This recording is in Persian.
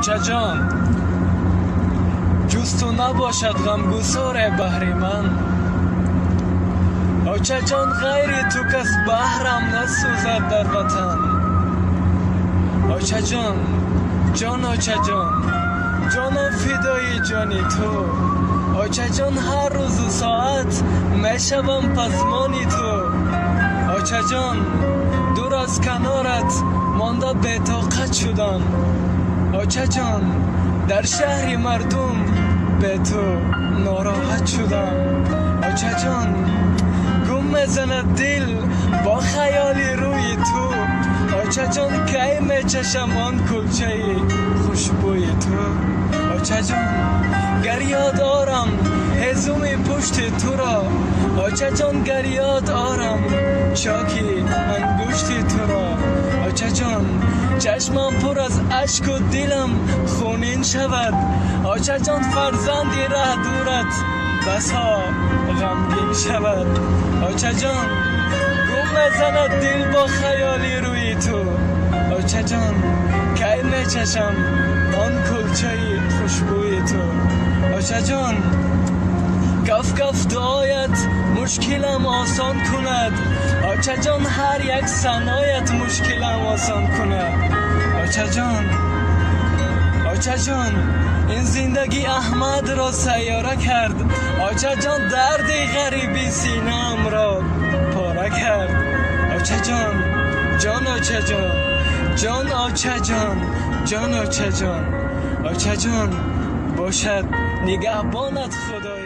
آچه جان جز تو نباشد غمگسار بحر من. آچه جان غیر تو کس بحرم نسوزد در وطن. آچه جان جان آچه جان جانم فدای جانی تو. آچه جان هر روز و ساعت میشوم پزمانی تو. آچه جان دور از کنارت مانده بی‌طاقت شدم. آچه جان در شهر مردم به تو ناراحت شدم. آچه جان گم میزند دل با خیالی روی تو. آچه جان کی میچشم آن کلچه خوشبوی تو. آچه جان گر یاد آرم هزوم پشت تو را. آچه جان گر یاد آرم چاکی انگشت تو را. آچه جان چشمم پر از اشک و دلم خونین شود. آچه جان فرزندی ره دورت بسا غمگین شود. آچه جان گم میزند دل با خیالی روی تو. آچه جان کی میچشم آن کلچه خوشبوی تو. آچه جان کف کف دعایت مشکلم آسان کند. آچه جان هر یک ثنایت مشکلم آسان کند. آچه جان آچه جان این زندگی احمد را سیاره کرد. آچه جان درد غریبی سینه‌ام را پاره کرد. آچه جان جان آچه جان جان آچه جان جان آچه جان. آچه جان باشد نگهبانت خدا.